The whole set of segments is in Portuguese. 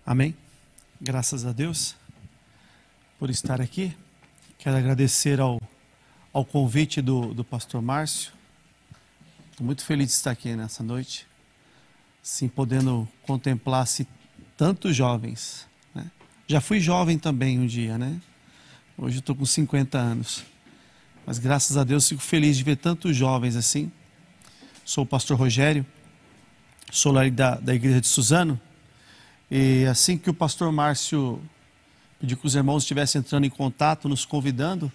Amém? Graças a Deus por estar aqui. Quero agradecer ao convite do pastor Márcio. Estou muito feliz de estar aqui nessa noite, sim, podendo contemplar tantos jovens, né? Já fui jovem também um dia, né? Hoje estou com 50 anos. Mas graças a Deus fico feliz de ver tantos jovens assim. Sou o pastor Rogério, sou lá da igreja de Suzano. E assim que o pastor Márcio pediu que os irmãos estivessem entrando em contato, nos convidando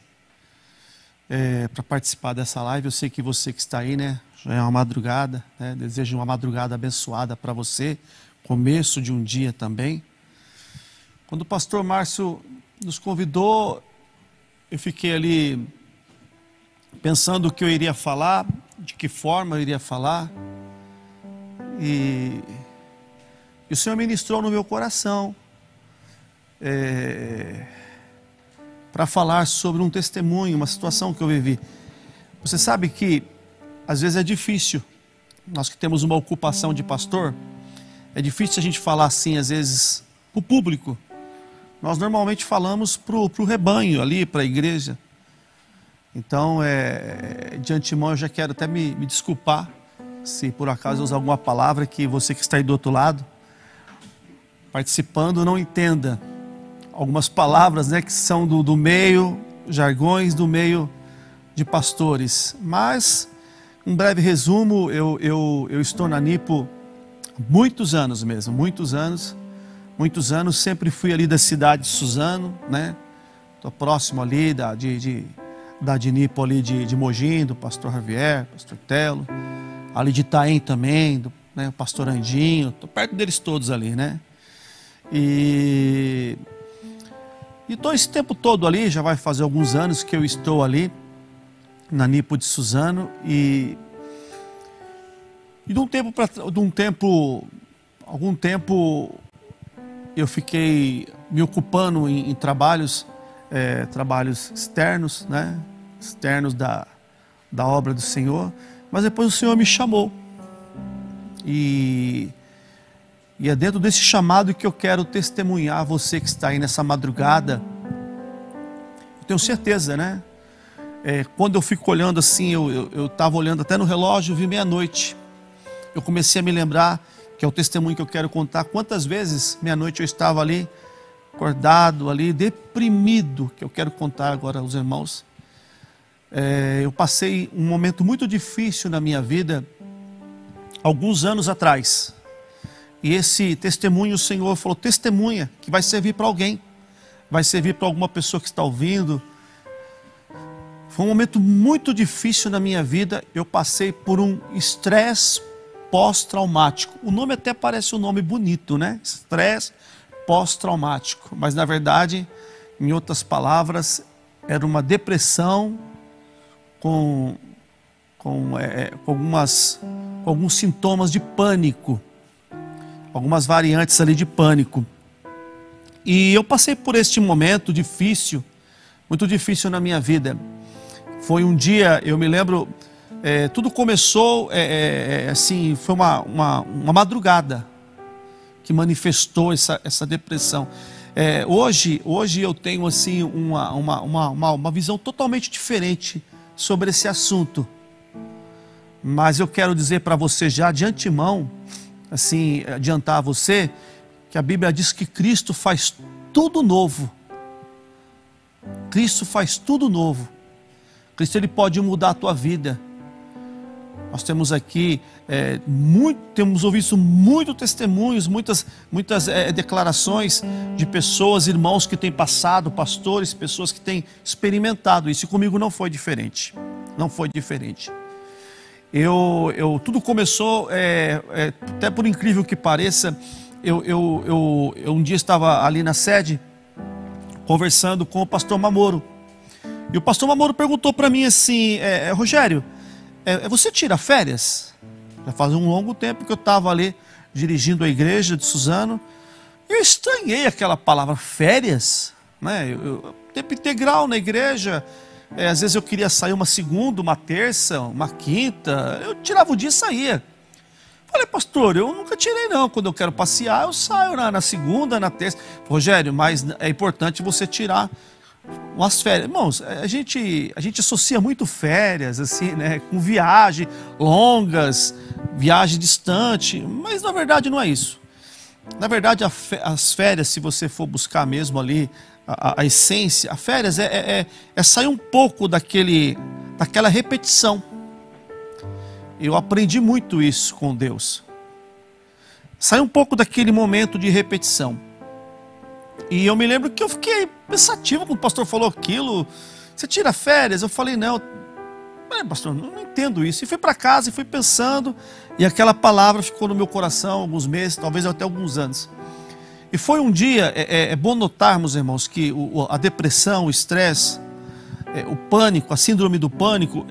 para participar dessa live, eu sei que você que está aí, né, já é uma madrugada, né, desejo uma madrugada abençoada para você, começo de um dia também. Quando o pastor Márcio nos convidou, eu fiquei ali pensando o que eu iria falar, de que forma eu iria falar, e o Senhor ministrou no meu coração para falar sobre um testemunho, uma situação que eu vivi. Você sabe que às vezes é difícil, nós que temos uma ocupação de pastor, é difícil a gente falar assim, às vezes, para o público. Nós normalmente falamos para o rebanho ali, para a igreja. Então, de antemão eu já quero até me desculpar, se por acaso eu usar alguma palavra que você que está aí do outro lado, participando, não entenda algumas palavras, né, que são do meio, jargões do meio de pastores. Mas, um breve resumo, eu estou na Nipo há muitos anos mesmo, muitos anos, sempre fui ali da cidade de Suzano, né, estou próximo ali da Nipo ali de Mogi, do pastor Javier, pastor Telo, ali de Itaém também, né, o pastor Andinho, estou perto deles todos ali, né. E estou esse tempo todo ali, já vai fazer alguns anos que eu estou ali na Nipo de Suzano e de algum tempo eu fiquei me ocupando em trabalhos externos, né? Externos da obra do Senhor, mas depois o Senhor me chamou e é dentro desse chamado que eu quero testemunhar a você que está aí nessa madrugada. Eu tenho certeza, né? Quando eu fico olhando assim, eu estava olhando até no relógio, vi meia-noite. Eu comecei a me lembrar, que é o testemunho que eu quero contar, quantas vezes meia-noite eu estava ali, acordado ali, deprimido, que eu quero contar agora aos irmãos. Eu passei um momento muito difícil na minha vida, alguns anos atrás. E esse testemunho, o Senhor falou, testemunha, que vai servir para alguém, vai servir para alguma pessoa que está ouvindo. Foi um momento muito difícil na minha vida, eu passei por um estresse pós-traumático. O nome até parece um nome bonito, né? Estresse pós-traumático, mas na verdade, em outras palavras, era uma depressão com alguns sintomas de pânico. Algumas variantes ali de pânico. E eu passei por este momento difícil, muito difícil na minha vida. Foi um dia, eu me lembro, tudo começou, assim, foi uma madrugada que manifestou essa depressão. Hoje eu tenho assim uma visão totalmente diferente sobre esse assunto. Mas eu quero dizer para você já de antemão, assim, adiantar a você, que a Bíblia diz que Cristo faz tudo novo. Cristo faz tudo novo. Cristo, Ele pode mudar a tua vida. Nós temos aqui, temos ouvido muitos testemunhos, muitas declarações de pessoas, irmãos que têm passado, pastores, pessoas que têm experimentado isso. E comigo não foi diferente. Não foi diferente. Tudo começou, até por incrível que pareça, eu um dia estava ali na sede, conversando com o pastor Mamoro. E o pastor Mamoro perguntou para mim assim, Rogério, você tira férias? Já faz um longo tempo que eu estava ali dirigindo a igreja de Suzano. Eu estranhei aquela palavra férias, né? Tempo integral na igreja. Às vezes eu queria sair uma segunda, uma terça, uma quinta. Eu tirava o dia e saía. Falei, pastor, eu nunca tirei não. Quando eu quero passear, eu saio na segunda, na terça. Rogério, mas é importante você tirar umas férias. Irmãos, a gente associa muito férias, assim, né? Com viagem longas, viagem distante. Mas na verdade não é isso. Na verdade, as férias, se você for buscar mesmo ali a essência, a férias é sair um pouco daquela repetição. Eu aprendi muito isso com Deus. Sair um pouco daquele momento de repetição. E eu me lembro que eu fiquei pensativo quando o pastor falou aquilo. Você tira férias? Eu falei, não. Pastor, não entendo isso. E fui para casa e fui pensando. E aquela palavra ficou no meu coração alguns meses, talvez até alguns anos. E foi um dia, é bom notarmos, irmãos, que a depressão, o estresse, o pânico, a síndrome do pânico,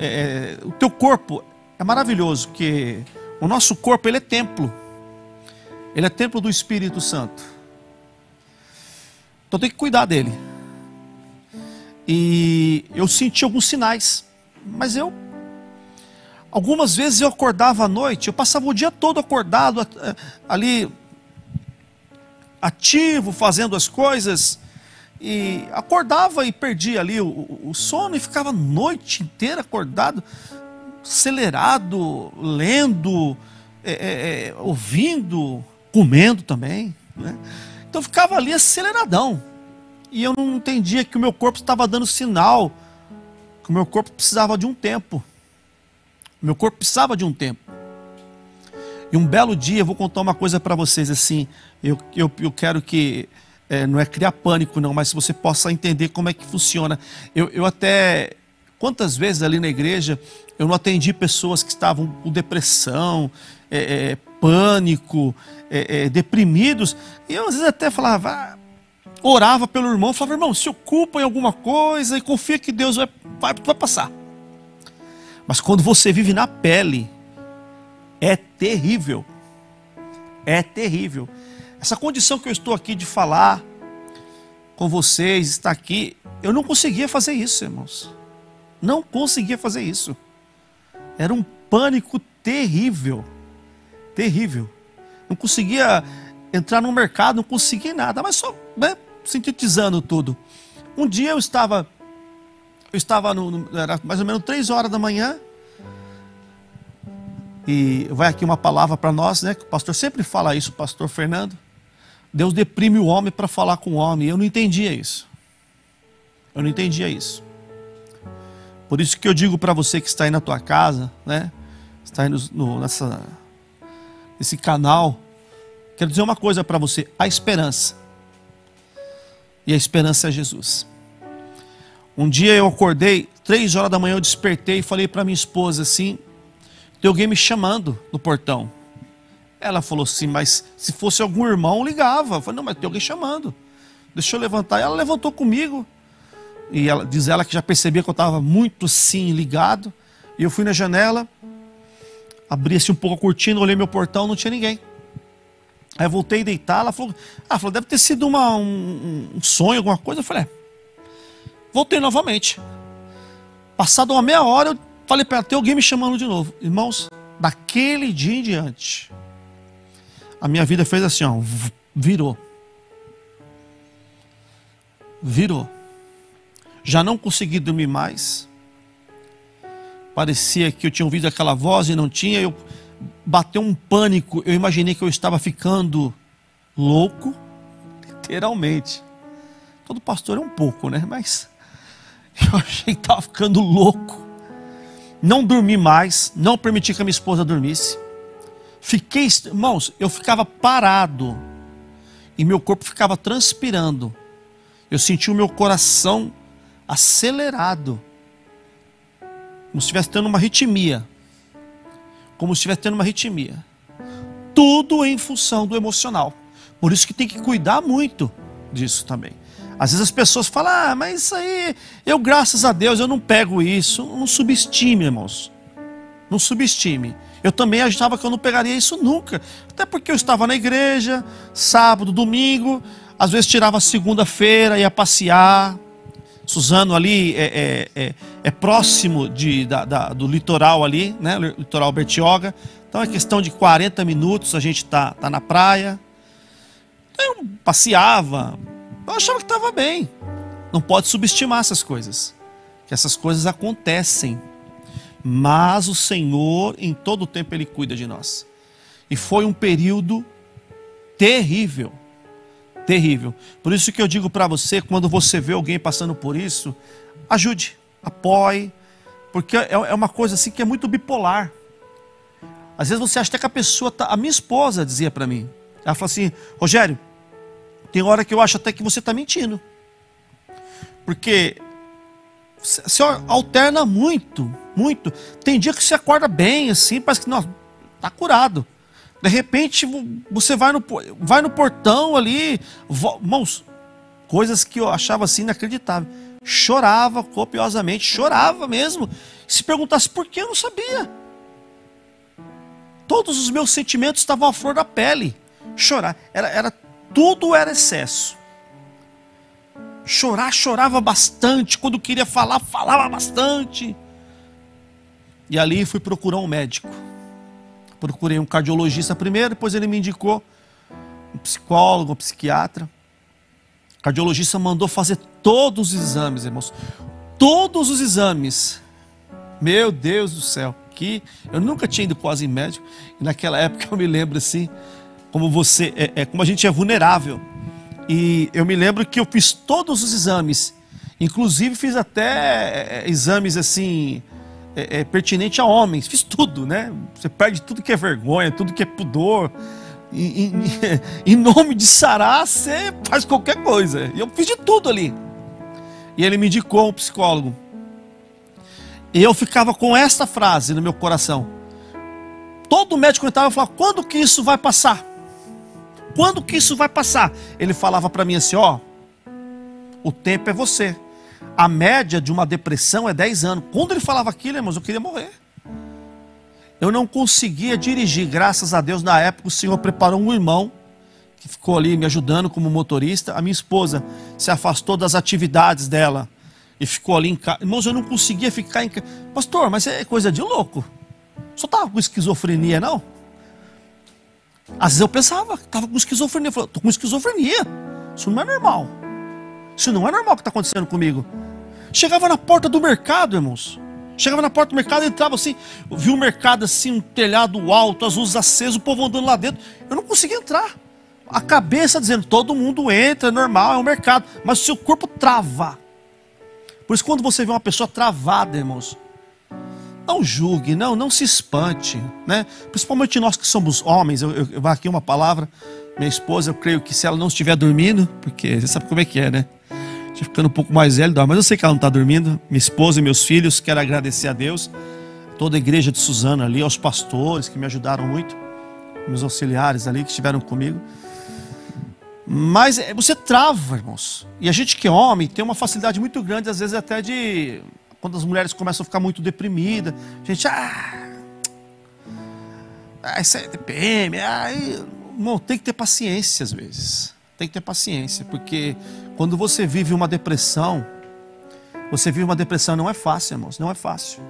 o teu corpo é maravilhoso, porque o nosso corpo, ele é templo. Ele é templo do Espírito Santo. Então tem que cuidar dele. E eu senti alguns sinais, mas algumas vezes eu acordava à noite, eu passava o dia todo acordado ali, ativo, fazendo as coisas, e acordava e perdia ali o sono e ficava a noite inteira acordado, acelerado, lendo, ouvindo, comendo também, né? Então eu ficava ali aceleradão. E eu não entendia que o meu corpo estava dando sinal, que o meu corpo precisava de um tempo. O meu corpo precisava de um tempo. E um belo dia, eu vou contar uma coisa para vocês assim, eu quero que, não é criar pânico não, mas se você possa entender como é que funciona. Eu até, quantas vezes ali na igreja, eu não atendi pessoas que estavam com depressão, pânico, deprimidos, e eu às vezes até falava, orava pelo irmão, falava, irmão, se ocupa em alguma coisa e confia que Deus vai passar. Mas quando você vive na pele, é terrível. É terrível. Essa condição que eu estou aqui de falar com vocês, estar aqui, eu não conseguia fazer isso, irmãos. Não conseguia fazer isso. Era um pânico terrível. Terrível. Não conseguia entrar no mercado, não conseguia nada, mas só, né, sintetizando tudo. Um dia eu estava era mais ou menos 3 horas da manhã, e vai aqui uma palavra para nós, né, que o pastor sempre fala isso, o pastor Fernando. Deus deprime o homem para falar com o homem, e eu não entendia isso. Eu não entendia isso. Por isso que eu digo para você que está aí na tua casa, né, está aí nesse canal, quero dizer uma coisa para você, a esperança. E a esperança é Jesus. Um dia eu acordei, 3 horas da manhã eu despertei e falei para minha esposa assim, tem alguém me chamando no portão. Ela falou assim, mas se fosse algum irmão ligava. Eu falei, não, mas tem alguém chamando. Deixa eu levantar. Ela levantou comigo. E diz ela que já percebia que eu estava muito assim ligado. E eu fui na janela, abri assim um pouco a cortina, olhei meu portão, não tinha ninguém. Aí eu voltei a deitar, ela falou, deve ter sido um sonho, alguma coisa. Eu falei, voltei novamente. Passada uma meia hora, eu falei para ela, tem alguém me chamando de novo. Irmãos, daquele dia em diante, a minha vida fez assim, ó, virou. Virou. Já não consegui dormir mais. Parecia que eu tinha ouvido aquela voz e não tinha. Bateu um pânico. Eu imaginei que eu estava ficando louco. Literalmente. Todo pastor é um pouco, né? Mas eu achei que estava ficando louco. Não dormi mais. Não permiti que a minha esposa dormisse. Fiquei, irmãos, eu ficava parado. E meu corpo ficava transpirando. Eu senti o meu coração acelerado. Como se estivesse tendo uma arritmia. Como se estivesse tendo uma arritmia. Tudo em função do emocional. Por isso que tem que cuidar muito disso também. Às vezes as pessoas falam, mas isso aí, graças a Deus, eu não pego isso. Não subestime, irmãos. Não subestime. Eu também achava que eu não pegaria isso nunca. Até porque eu estava na igreja, sábado, domingo. Às vezes tirava segunda-feira, ia passear. Suzano ali é próximo do litoral ali, né? Litoral Bertioga. Então é questão de 40 minutos, a gente tá na praia. Eu passeava, eu achava que estava bem. Não pode subestimar essas coisas, que essas coisas acontecem. Mas o Senhor, em todo o tempo, Ele cuida de nós. E foi um período terrível. Terrível. Por isso que eu digo para você, quando você vê alguém passando por isso, ajude, apoie, porque é uma coisa assim que é muito bipolar. Às vezes você acha até que a pessoa tá... A minha esposa dizia para mim, ela falou assim: Rogério, tem hora que eu acho até que você está mentindo. Porque você alterna muito, muito. Tem dia que você acorda bem, assim, parece que não, tá curado. De repente você vai no portão ali, irmãos, coisas que eu achava assim inacreditável. Chorava copiosamente, chorava mesmo. Se perguntasse por que, eu não sabia. Todos os meus sentimentos estavam à flor da pele. Chorar, tudo era excesso. Chorava bastante. Quando queria falar, falava bastante. E ali fui procurar um médico. Procurei um cardiologista primeiro, depois ele me indicou um psicólogo, um psiquiatra. O cardiologista mandou fazer todos os exames, irmãos. Todos os exames. Meu Deus do céu. Eu nunca tinha ido quase em médico. E naquela época eu me lembro assim, como como a gente é vulnerável. E eu me lembro que eu fiz todos os exames. Inclusive fiz até exames assim, pertinente a homens. Fiz tudo, né? Você perde tudo que é vergonha, tudo que é pudor. Em nome de sarar, você faz qualquer coisa. E eu fiz de tudo ali. E ele me indicou um psicólogo. E eu ficava com esta frase no meu coração. Todo médico entrava e falava: quando que isso vai passar? Quando que isso vai passar? Ele falava para mim assim: ó, o tempo é você. A média de uma depressão é 10 anos. Quando ele falava aquilo, irmãos, eu queria morrer. Eu não conseguia dirigir, graças a Deus. Na época o Senhor preparou um irmão que ficou ali me ajudando como motorista. A minha esposa se afastou das atividades dela e ficou ali em casa. Irmãos, eu não conseguia ficar em casa. Pastor, mas é coisa de louco. Só estava com esquizofrenia, não? Às vezes eu pensava que estava com esquizofrenia. Eu falei: estou com esquizofrenia. Isso não é normal. Isso não é normal o que está acontecendo comigo. Chegava na porta do mercado, irmãos. Chegava na porta do mercado e entrava assim. Eu vi um mercado assim, um telhado alto, as luzes acesas, o povo andando lá dentro. Eu não conseguia entrar. A cabeça dizendo: todo mundo entra, é normal, é um mercado. Mas o seu corpo trava. Por isso, quando você vê uma pessoa travada, irmãos, não julgue, não se espante, né? Principalmente nós que somos homens. Eu vou aqui uma palavra. Minha esposa, eu creio que se ela não estiver dormindo, porque você sabe como é que é, né? Já ficando um pouco mais velho, mas eu sei que ela não está dormindo. Minha esposa e meus filhos, quero agradecer a Deus, toda a igreja de Suzano ali, aos pastores que me ajudaram muito, meus auxiliares ali que estiveram comigo. Mas você trava, irmãos. E a gente que é homem tem uma facilidade muito grande, às vezes até de... Quando as mulheres começam a ficar muito deprimidas, a gente... isso é TPM. Irmão, tem que ter paciência às vezes. Tem que ter paciência, porque quando você vive uma depressão, não é fácil, irmãos, não é fácil.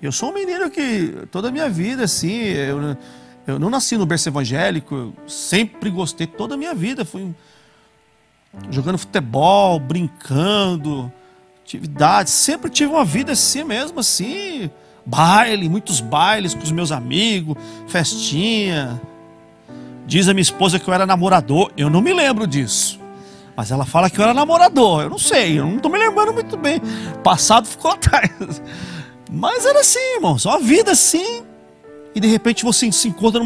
Eu sou um menino que toda a minha vida, assim, eu não nasci no berço evangélico, eu sempre gostei, toda a minha vida, fui jogando futebol, brincando, atividades, sempre tive uma vida assim mesmo, assim, baile, muitos bailes com os meus amigos, festinha. Diz a minha esposa que eu era namorador, eu não me lembro disso, mas ela fala que eu era namorador, eu não sei, eu não estou me lembrando muito bem, passado ficou atrás, mas era assim, irmãos, uma vida assim. E de repente você se encontra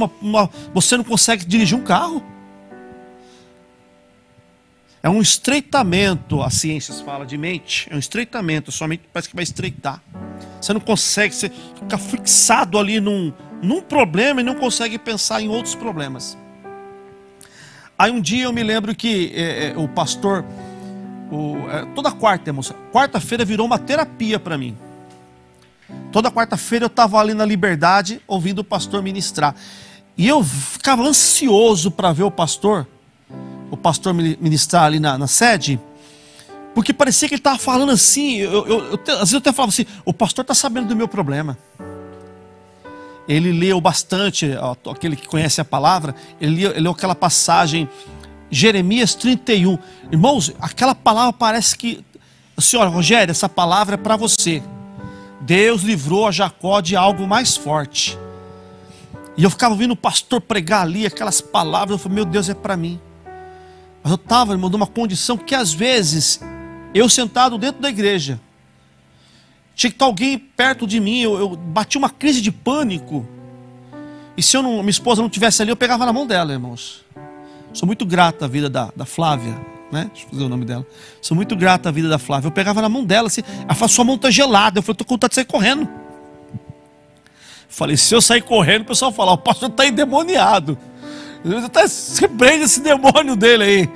você não consegue dirigir um carro. É um estreitamento, a ciência fala de mente, é um estreitamento, sua mente parece que vai estreitar. Você não consegue, você fica fixado ali num problema e não consegue pensar em outros problemas. Aí um dia eu me lembro que o pastor, toda quarta-feira virou uma terapia para mim. Toda quarta-feira eu estava ali na Liberdade ouvindo o pastor ministrar. E eu ficava ansioso para ver o pastor ministrar ali na sede, porque parecia que ele estava falando assim, às vezes eu até falava assim: o pastor está sabendo do meu problema. ele leu bastante, aquele que conhece a palavra, ele leu aquela passagem, Jeremias 31. Irmãos, aquela palavra parece que, senhora Rogério, essa palavra é para você. Deus livrou a Jacó de algo mais forte. E eu ficava ouvindo o pastor pregar ali aquelas palavras, eu falei, meu Deus, é para mim. Mas eu estava, irmão, numa condição que às vezes, eu sentado dentro da igreja, tinha que estar alguém perto de mim, eu bati uma crise de pânico. E se minha esposa não estivesse ali, eu pegava na mão dela, irmãos. Sou muito grato à vida da Flávia, né? Deixa eu fazer o nome dela. Sou muito grato à vida da Flávia. Eu pegava na mão dela, assim, ela falou, sua mão está gelada. Eu falei, estou com vontade de sair correndo. Falei, se eu sair correndo, o pessoal fala, o pastor está endemoniado. Você prende esse demônio dele aí.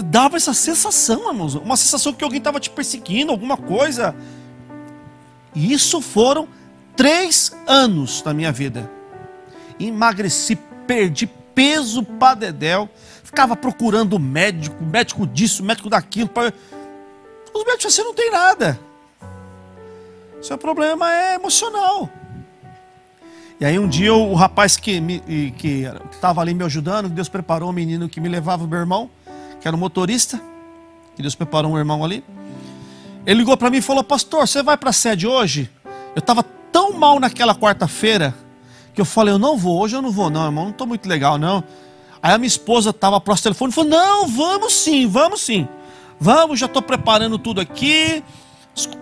Dava essa sensação, irmãos. Uma sensação que alguém estava te perseguindo, alguma coisa. E isso foram 3 anos da minha vida. Emagreci, perdi peso pra dedéu. Ficava procurando médico disso, médico daquilo. Os médicos assim, não tem nada. Seu problema é emocional. E aí um dia o rapaz que estava ali me ajudando, Deus preparou um menino que me levava, meu irmão, que era um motorista, que Deus preparou um irmão ali. Ele ligou para mim e falou, pastor, você vai para a sede hoje? Eu estava tão mal naquela quarta-feira, que eu falei, eu não vou, hoje eu não vou não, irmão, não estou muito legal não. Aí a minha esposa estava próximo do telefone e falou, não, vamos sim, vamos, já estou preparando tudo aqui,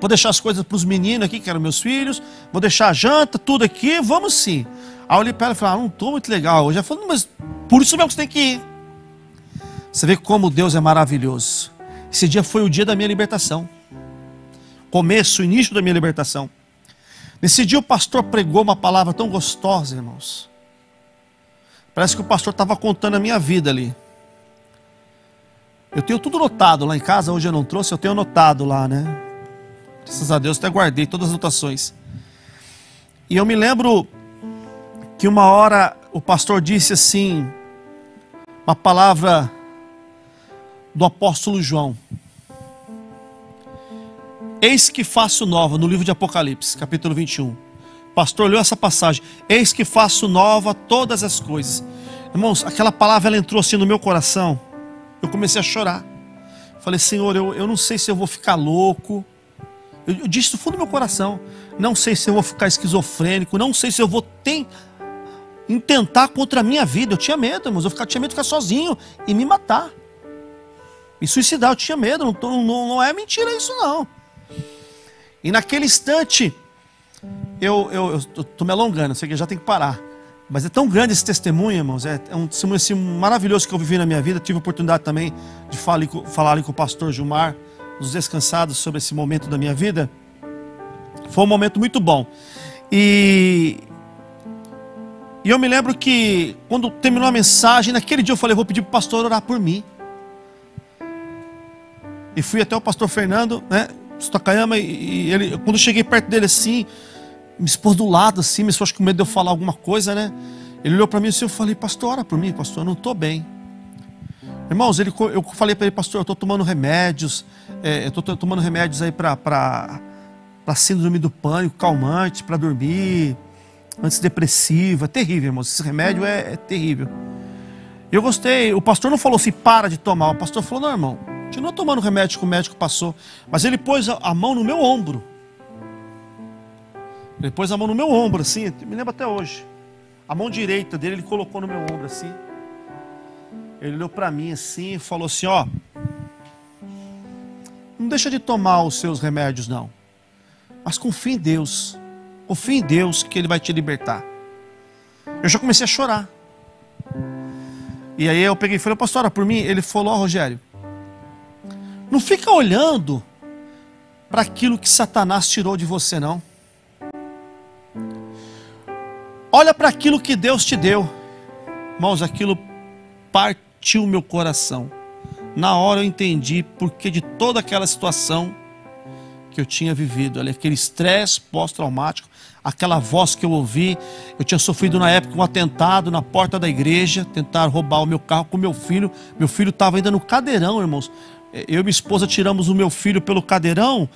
vou deixar as coisas para os meninos aqui, que eram meus filhos, vou deixar a janta, tudo aqui, vamos sim. Aí eu olhei para ela e falei, não estou muito legal hoje. Ela falou, mas por isso mesmo que você tem que ir. Você vê como Deus é maravilhoso. Esse dia foi o dia da minha libertação. Começo, início da minha libertação. Nesse dia o pastor pregou uma palavra tão gostosa, irmãos. Parece que o pastor estava contando a minha vida ali. Eu tenho tudo anotado lá em casa, hoje eu não trouxe, eu tenho anotado lá, né? Graças a Deus, até guardei todas as anotações. E eu me lembro que uma hora o pastor disse assim, uma palavra do apóstolo João. Eis que faço nova, no livro de Apocalipse, capítulo 21. O pastor leu essa passagem. Eis que faço nova todas as coisas. Irmãos, aquela palavra ela entrou assim no meu coração. Eu comecei a chorar. Falei, Senhor, eu não sei se eu vou ficar louco. Eu disse do fundo do meu coração. Não sei se eu vou ficar esquizofrênico. Não sei se eu vou intentar contra a minha vida. Eu tinha medo, irmãos. Eu tinha medo de ficar sozinho e me matar. Me suicidar, eu tinha medo. Não é mentira isso, não. E naquele instante, eu estou me alongando. Sei que já tem que parar. Mas é tão grande esse testemunho, irmãos. É um testemunho assim, maravilhoso que eu vivi na minha vida. Tive a oportunidade também de falar ali com o pastor Gilmar, nos Descansados, sobre esse momento da minha vida. Foi um momento muito bom. E eu me lembro que quando terminou a mensagem, naquele dia eu falei, vou pedir para o pastor orar por mim. E fui até o pastor Fernando, né, Stokayama, e ele, quando eu cheguei perto dele assim, me expôs do lado assim, me expôs com medo de eu falar alguma coisa, né? Ele olhou para mim assim, eu falei, pastor, ora por mim, pastor, eu não estou bem. Irmãos, eu falei para ele, pastor, eu estou tomando remédios, eu estou tomando remédios aí para síndrome do pânico, calmante, para dormir, antidepressivo, é terrível, irmãos, esse remédio é terrível. Eu gostei, o pastor não falou assim, para de tomar, o pastor falou, não, irmão, continua tomando o remédio que o médico passou, mas ele pôs a mão no meu ombro. Ele pôs a mão no meu ombro assim, me lembro até hoje. A mão direita dele ele colocou no meu ombro assim. Ele olhou para mim assim e falou assim, ó, não deixa de tomar os seus remédios não, mas confia em Deus que Ele vai te libertar. Eu já comecei a chorar. E aí eu peguei e falei, pastor, ora por mim. Ele falou, ó, Rogério, não fica olhando para aquilo que Satanás tirou de você não. Olha para aquilo que Deus te deu. Irmãos, aquilo partiu o meu coração. Na hora eu entendi porque de toda aquela situação que eu tinha vivido, ali, aquele estresse pós-traumático, aquela voz que eu ouvi. Eu tinha sofrido na época um atentado na porta da igreja, tentaram roubar o meu carro com meu filho estava ainda no cadeirão, irmãos. Eu e minha esposa tiramos o meu filho pelo cadeirão,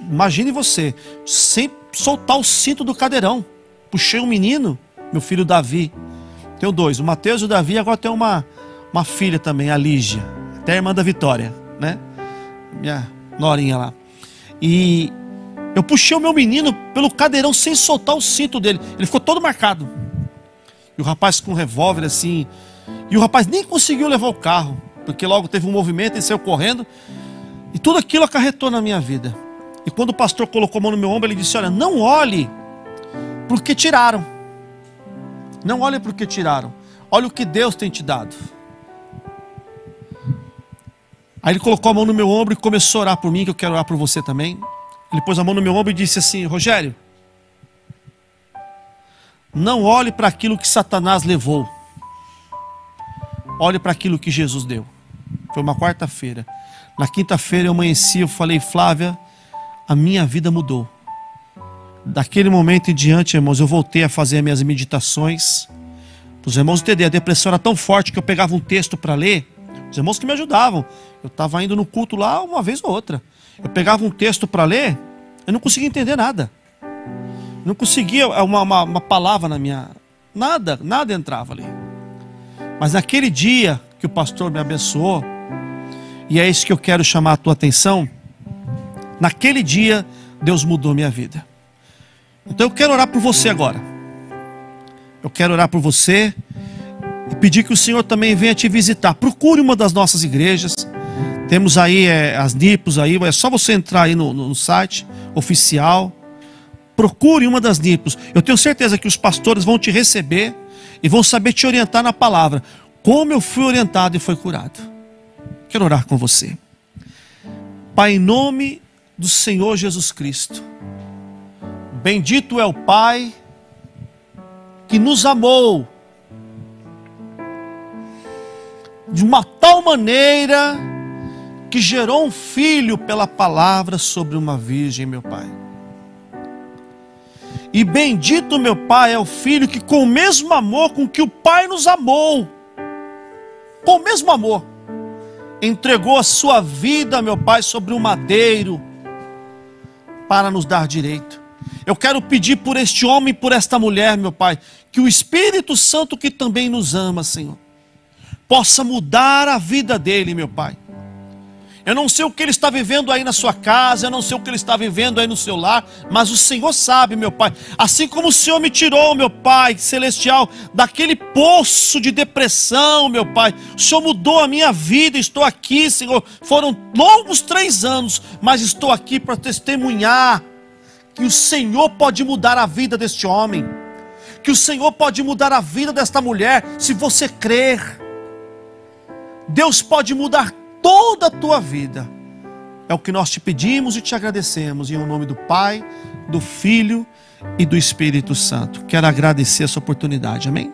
imagine você, sem soltar o cinto do cadeirão, puxei um menino, meu filho Davi. Tenho dois, o Mateus e o Davi. Agora tem uma filha também, a Lígia, até a irmã da Vitória, né? Minha norinha lá. E eu puxei o meu menino pelo cadeirão sem soltar o cinto dele. Ele ficou todo marcado. E o rapaz com um revólver assim. E o rapaz nem conseguiu levar o carro, porque logo teve um movimento e saiu correndo. E tudo aquilo acarretou na minha vida. E quando o pastor colocou a mão no meu ombro, ele disse: olha, não olhe porque tiraram. Não olhe porque tiraram. Olha o que Deus tem te dado. Aí ele colocou a mão no meu ombro e começou a orar por mim, que eu quero orar por você também. Ele pôs a mão no meu ombro e disse assim: Rogério, não olhe para aquilo que Satanás levou. Olhe para aquilo que Jesus deu. Foi uma quarta-feira. Na quinta-feira eu amanheci, eu falei: Flávia, a minha vida mudou. Daquele momento em diante, irmãos, eu voltei a fazer as minhas meditações. Para os irmãos entenderem, a depressão era tão forte que eu pegava um texto para ler. Os irmãos que me ajudavam. Eu estava indo no culto lá uma vez ou outra. Eu pegava um texto para ler, eu não conseguia entender nada. Não conseguia uma palavra na minha... Nada entrava ali. Mas naquele dia que o pastor me abençoou, e é isso que eu quero chamar a tua atenção, naquele dia Deus mudou minha vida. Então eu quero orar por você agora. Eu quero orar por você e pedir que o Senhor também venha te visitar. Procure uma das nossas igrejas. Temos aí as NIPOS aí, é só você entrar aí no site oficial. Procure uma das NIPOS. Eu tenho certeza que os pastores vão te receber e vão saber te orientar na palavra, como eu fui orientado e foi curado. Quero orar com você. Pai, em nome do Senhor Jesus Cristo, bendito é o Pai que nos amou de uma tal maneira que gerou um filho pela palavra sobre uma virgem, meu Pai. E bendito, meu Pai, é o Filho que com o mesmo amor com que o Pai nos amou, com o mesmo amor, entregou a sua vida, meu Pai, sobre o madeiro para nos dar direito. Eu quero pedir por este homem e por esta mulher, meu Pai, que o Espírito Santo que também nos ama, Senhor, possa mudar a vida dele, meu Pai. Eu não sei o que ele está vivendo aí na sua casa, eu não sei o que ele está vivendo aí no seu lar, mas o Senhor sabe, meu Pai. Assim como o Senhor me tirou, meu Pai celestial, daquele poço de depressão, meu Pai, o Senhor mudou a minha vida, estou aqui, Senhor. Foram longos 3 anos, mas estou aqui para testemunhar que o Senhor pode mudar a vida deste homem, que o Senhor pode mudar a vida desta mulher, se você crer. Deus pode mudar toda a tua vida. É o que nós te pedimos e te agradecemos, em nome do Pai, do Filho e do Espírito Santo. Quero agradecer essa oportunidade, amém?